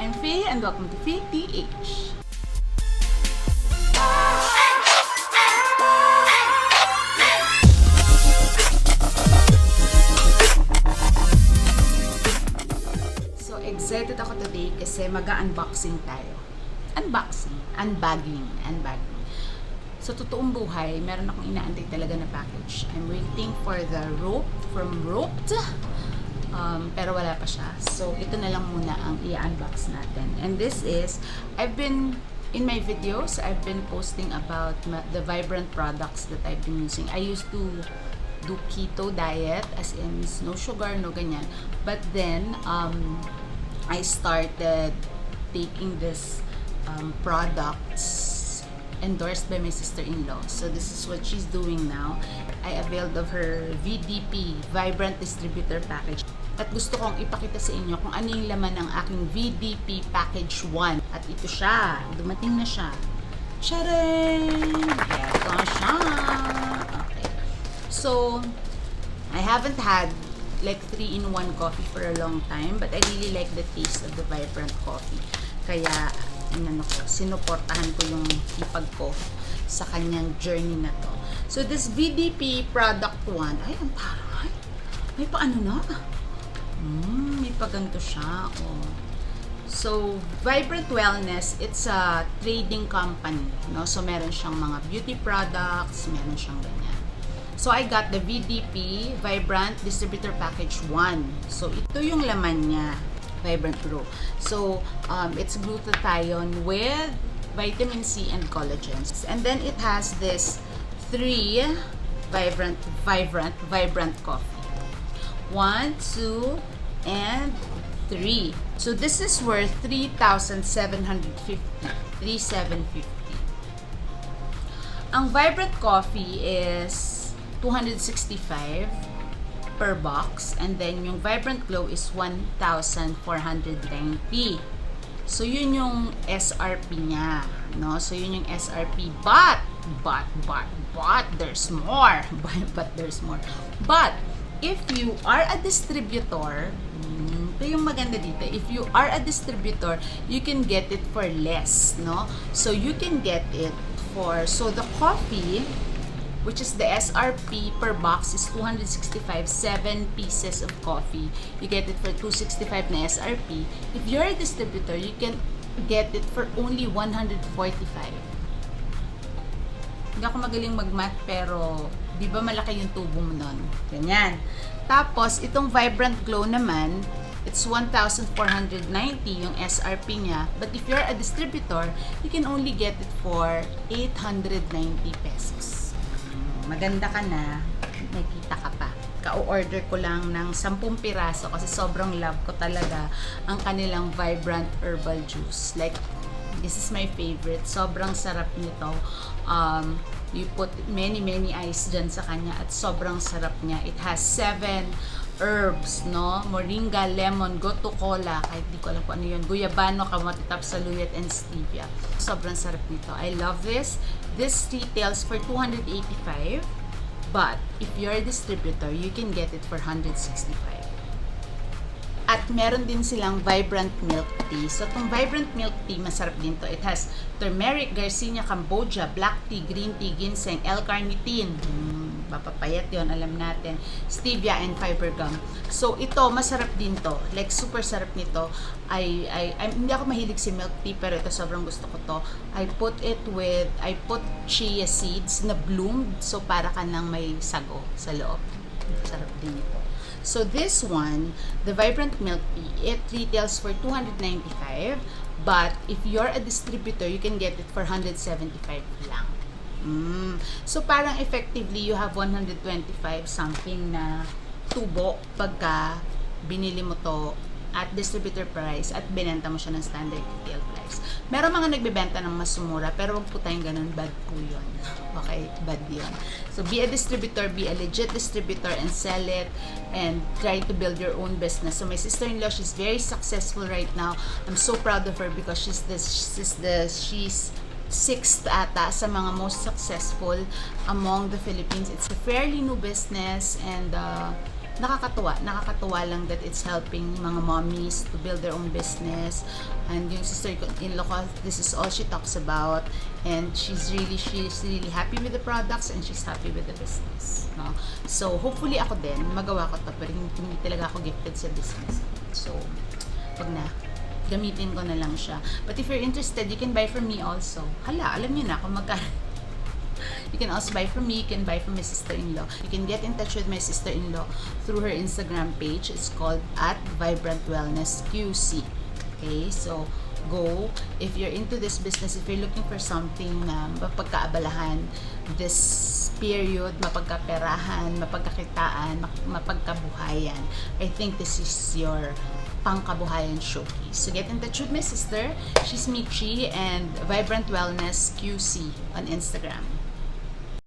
I'm Faye and welcome to Faye PH. So excited ako today kasi mag-unboxing tayo. Unbagging. So totoong buhay, meron akong inaantay talaga na package. I'm waiting for the rope from Roped. Pero wala pa siya. So, ito na lang muna ang i-unbox natin. And this is, in my videos, I've been posting about the Vibrant products that I've been using. I used to do keto diet, as in no sugar, no ganyan. But then, I started taking this products endorsed by my sister-in-law. So this is what she's doing now. I availed of her VDP, Vibrant Distributor Package. At gusto kong ipakita sa inyo kung ano yung laman ng aking VDP Package 1. At ito siya. Dumating na siya. Tcharam! Ito siya. Okay. So, I haven't had like 3-in-1 coffee for a long time, but I really like the taste of the Vibrant coffee. Kaya, sinuportahan ko yung ipag ko sa kanyang journey na to. So, this VDP product 1, ay, ang taray. May paano na? May paganto siya. Oh. So, Vibrant Wellness, it's a trading company. No? So, meron siyang mga beauty products, meron siyang ganyan. So, I got the VDP Vibrant Distributor Package 1. So, ito yung laman niya. Vibrant Grow. So, it's glutathione with vitamin C and collagen. And then it has this 3 vibrant coffee. 1, 2, and 3. So this is worth 3,750. 3,750. Ang Vibrant coffee is 265 per box, and then yung Vibrant Glow is 1,490. So yun yung SRP niya, no? So yun yung SRP, but there's more. But there's more. But if you are a distributor, ito yung maganda dito. If you are a distributor, you can get it for less, no? So you can get it for, so the coffee, which is the SRP per box is 265, 7 pieces of coffee. You get it for 265 na SRP. If you're a distributor, you can get it for only 145. Hindi ako magaling mag-math, pero di ba malaki yung tubo mo nun? Ganyan. Tapos, itong Vibrant Glow naman, it's 1,490 yung SRP niya. But if you're a distributor, you can only get it for 890 pesos. Maganda ka na, may kita ka pa. Ka-order ko lang ng 10 piraso kasi sobrang love ko talaga ang kanilang Vibrant Herbal Juice. Like, this is my favorite. Sobrang sarap nito. You put many ice dyan sa kanya at sobrang sarap niya. It has 7 herbs, no? Moringa, lemon, gotu kola, kahit di ko alam kung ano yun, guyabano, kamote, tapsaluyot, and stevia. Sobrang sarap nito. I love this. This retails for 285, but if you're a distributor, you can get it for 165. At meron din silang Vibrant Milk Tea. So, itong Vibrant Milk Tea, masarap din to. It has turmeric, Garcinia, Cambodia, black tea, green tea, ginseng, L-carnitine. Mapapayat yon, alam natin. Stevia and fiber gum. So, ito, masarap din to. Like, super sarap nito. Hindi ako mahilig si milk tea, pero ito, sobrang gusto ko to. I put chia seeds na bloomed. So, para ka nang may sago sa loob. Sarap din ito. So, this one, the Vibrant Milk Tea, it retails for 295. But, if you're a distributor, you can get it for 175 lang. So, parang effectively, you have 125 something na tubo pagka binili mo to at distributor price at binenta mo siya ng standard retail price. Meron mga nagbebenta ng mas sumura, pero wag po tayong ganun, bad po yun. Okay, bad yun. So, be a distributor, be a legit distributor and sell it and try to build your own business. So, my sister-in-law, she's very successful right now. I'm so proud of her because she's 6th ata sa mga most successful among the Philippines. It's a fairly new business and nakakatuwa lang that it's helping mga mommies to build their own business. And yung sister-in-law ko, this is all she talks about, and she's really happy with the products, and she's happy with the business, no? So hopefully ako din magawa ko to, pero hindi talaga ako gifted sa business. So wag na, gamitin ko na lang siya. But if you're interested, you can buy from me also. Hala, alam niyo na kung magkano. You can also buy from me, you can buy from my sister-in-law. You can get in touch with my sister-in-law through her Instagram page. It's called @vibrantwellnessqc. Okay, so go. If you're into this business, if you're looking for something na mapagkaabalahan this period, mapagkaperahan, mapagkakitaan, mapagkabuhayan, I think this is your pangkabuhayan showcase. So get in touch with my sister. She's Michi and Vibrant Wellness QC on Instagram.